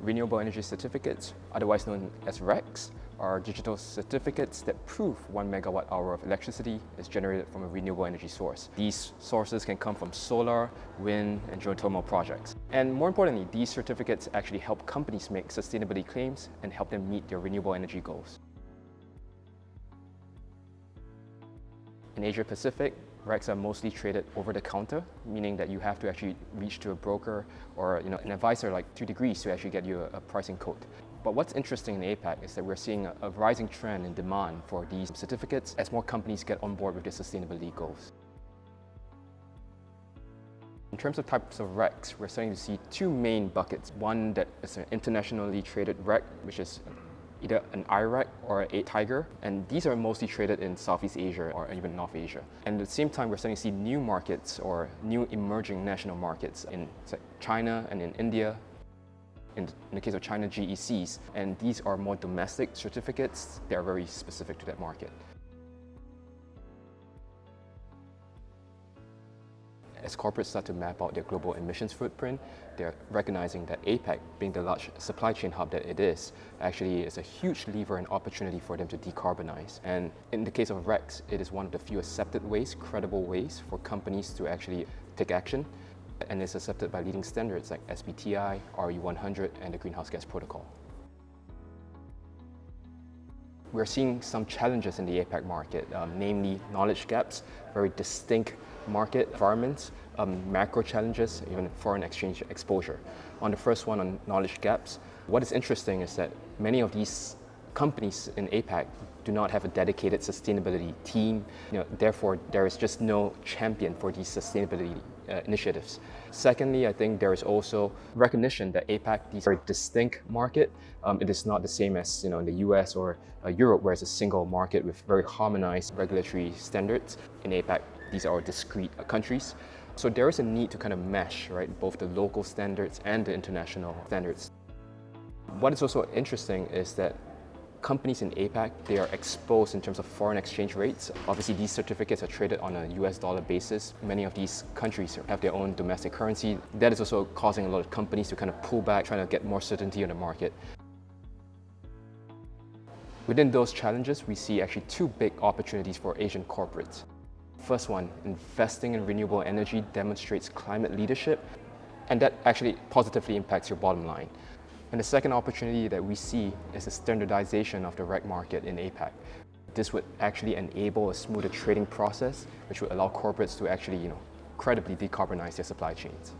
Renewable energy certificates, otherwise known as RECs, are digital certificates that prove 1 megawatt hour of electricity is generated from a renewable energy source. These sources can come from solar, wind, and geothermal projects. And more importantly, these certificates actually help companies make sustainability claims and help them meet their renewable energy goals. In Asia Pacific, RECs are mostly traded over the counter, meaning that you have to actually reach to a broker or an advisor like 2 Degrees to actually get you a pricing quote. But what's interesting in APAC is that we're seeing a rising trend in demand for these certificates as more companies get on board with their sustainability goals. In terms of types of RECs, we're starting to see two main buckets. One that is an internationally traded REC, which is either an IREC or a Tiger, and these are mostly traded in Southeast Asia or even North Asia. And at the same time, we're starting to see new markets or new emerging national markets in China and in India. In the case of China, GECs, and these are more domestic certificates. They are very specific to that market. As corporates start to map out their global emissions footprint, they're recognizing that APAC, being the large supply chain hub that it is, actually is a huge lever and opportunity for them to decarbonize. And in the case of RECs, it is one of the few accepted ways, credible ways for companies to actually take action. And it's accepted by leading standards like SBTi, RE100, and the Greenhouse Gas Protocol. We're seeing some challenges in the APAC market, namely knowledge gaps, very distinct market environments, macro challenges, even foreign exchange exposure. On the first one, on knowledge gaps, what is interesting is that many of these companies in APAC do not have a dedicated sustainability team. Therefore, there is just no champion for these sustainability initiatives. Secondly, I think there is also recognition that APAC is a very distinct market. It is not the same as in the US or Europe, where it's a single market with very harmonized regulatory standards. In APAC, these are discrete countries. So there is a need to kind of mesh, right, both the local standards and the international standards. What is also interesting is that companies in APAC, they are exposed in terms of foreign exchange rates. Obviously, these certificates are traded on a US dollar basis. Many of these countries have their own domestic currency. That is also causing a lot of companies to kind of pull back, trying to get more certainty on the market. Within those challenges, we see actually two big opportunities for Asian corporates. First one, investing in renewable energy demonstrates climate leadership, and that actually positively impacts your bottom line. And the second opportunity that we see is the standardization of the REC market in APAC. This would actually enable a smoother trading process, which would allow corporates to actually, credibly decarbonize their supply chains.